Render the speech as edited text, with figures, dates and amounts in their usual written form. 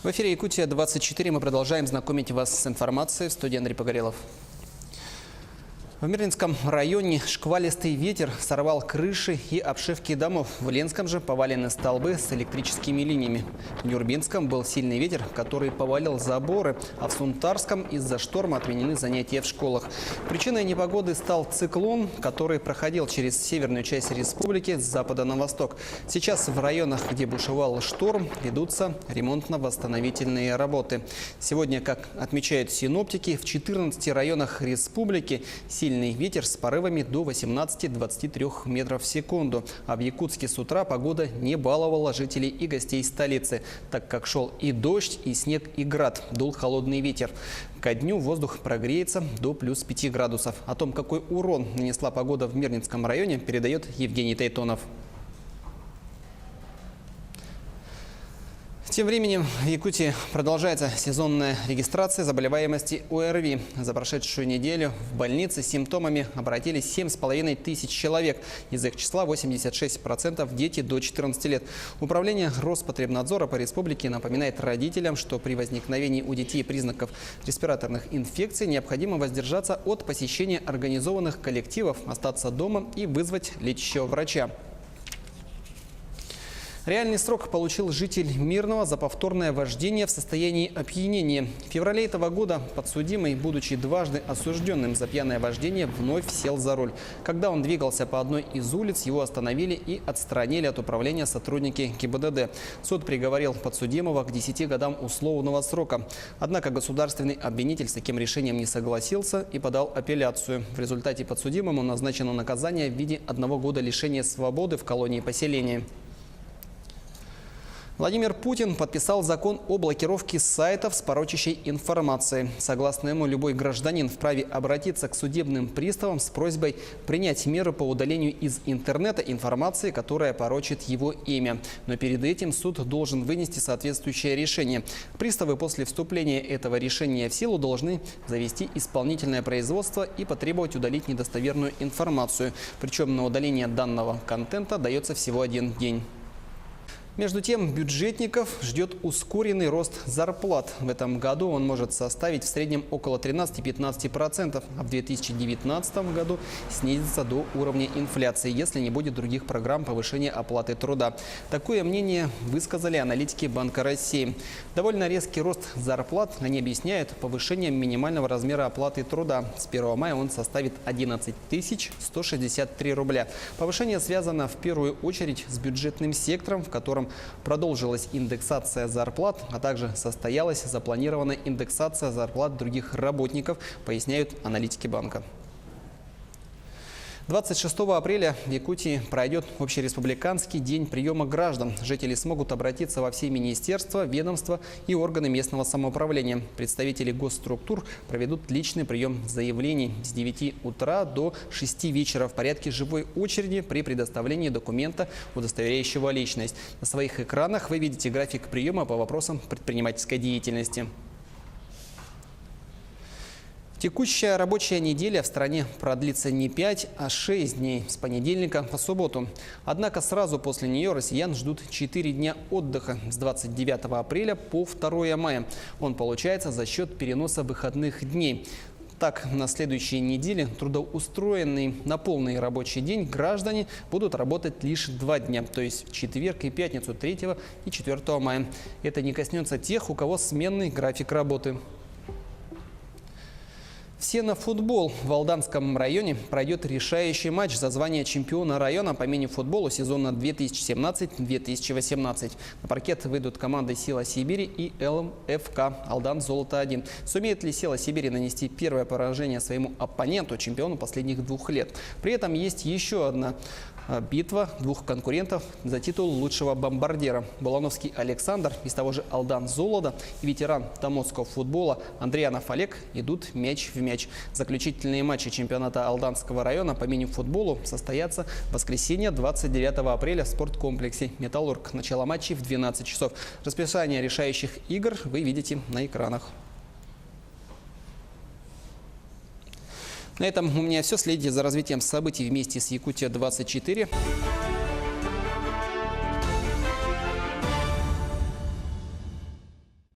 В эфире Якутия-24 мы продолжаем знакомить вас с информацией. В студии Андрей Погорелов. В Мирнинском районе шквалистый ветер сорвал крыши и обшивки домов. В Ленском же повалены столбы с электрическими линиями. В Нюрбинском был сильный ветер, который повалил заборы, а в Сунтарском из-за шторма отменены занятия в школах. Причиной непогоды стал циклон, который проходил через северную часть республики с запада на восток. Сейчас в районах, где бушевал шторм, ведутся ремонтно-восстановительные работы. Сегодня, как отмечают синоптики, в 14 районах республики сильный ветер с порывами до 18-23 метров в секунду. А в Якутске с утра погода не баловала жителей и гостей столицы, так как шел и дождь, и снег, и град. Дул холодный ветер. Ко дню воздух прогреется до плюс 5 градусов. О том, какой урон нанесла погода в Мирнинском районе, передает Евгений Тайтонов. Тем временем в Якутии продолжается сезонная регистрация заболеваемости ОРВИ. За прошедшую неделю в больницы с симптомами обратились 7,5 тысяч человек. Из их числа 86% дети до 14 лет. Управление Роспотребнадзора по республике напоминает родителям, что при возникновении у детей признаков респираторных инфекций необходимо воздержаться от посещения организованных коллективов, остаться дома и вызвать лечащего врача. Реальный срок получил житель Мирного за повторное вождение в состоянии опьянения. В феврале этого года подсудимый, будучи дважды осужденным за пьяное вождение, вновь сел за руль. Когда он двигался по одной из улиц, его остановили и отстранили от управления сотрудники ГИБДД. Суд приговорил подсудимого к 10 годам условного срока. Однако государственный обвинитель с таким решением не согласился и подал апелляцию. В результате подсудимому назначено наказание в виде 1 года лишения свободы в колонии поселения. Владимир Путин подписал закон о блокировке сайтов с порочащей информацией. Согласно ему, любой гражданин вправе обратиться к судебным приставам с просьбой принять меры по удалению из интернета информации, которая порочит его имя. Но перед этим суд должен вынести соответствующее решение. Приставы после вступления этого решения в силу должны завести исполнительное производство и потребовать удалить недостоверную информацию. Причем на удаление данного контента дается всего 1 день. Между тем, бюджетников ждет ускоренный рост зарплат. В этом году он может составить в среднем около 13-15%, а в 2019 году снизится до уровня инфляции, если не будет других программ повышения оплаты труда. Такое мнение высказали аналитики Банка России. Довольно резкий рост зарплат они объясняют повышением минимального размера оплаты труда. С 1 мая он составит 11 163 рубля. Повышение связано в первую очередь с бюджетным сектором, в котором продолжилась индексация зарплат, а также состоялась запланированная индексация зарплат других работников, поясняют аналитики банка. 26 апреля в Якутии пройдет общереспубликанский день приема граждан. Жители смогут обратиться во все министерства, ведомства и органы местного самоуправления. Представители госструктур проведут личный прием заявлений с 9 утра до 6 вечера в порядке живой очереди при предоставлении документа, удостоверяющего личность. На своих экранах вы видите график приема по вопросам предпринимательской деятельности. Текущая рабочая неделя в стране продлится не 5, а 6 дней с понедельника по субботу. Однако сразу после нее россиян ждут 4 дня отдыха с 29 апреля по 2 мая. Он получается за счет переноса выходных дней. Так, на следующей неделе трудоустроенные на полный рабочий день граждане будут работать лишь 2 дня, то есть в четверг и пятницу 3 и 4 мая. Это не коснется тех, у кого сменный график работы. В Сено-футбол в Алданском районе пройдет решающий матч за звание чемпиона района по мини-футболу сезона 2017-2018. На паркет выйдут команды «Сила Сибири» и ЛМФК «Алдан Золото-1». Сумеет ли «Сила Сибири» нанести первое поражение своему оппоненту, чемпиону последних 2 лет? При этом есть еще одна битва 2 конкурентов за титул лучшего бомбардира. Булановский Александр из того же «Алдан Золото» и ветеран томоцкого футбола Андрианов Олег идут мяч в мяч. Заключительные матчи чемпионата Алданского района по мини-футболу состоятся в воскресенье 29 апреля в спорткомплексе «Металлург». Начало матчей в 12 часов. Расписание решающих игр вы видите на экранах. На этом у меня все. Следите за развитием событий вместе с Якутия-24.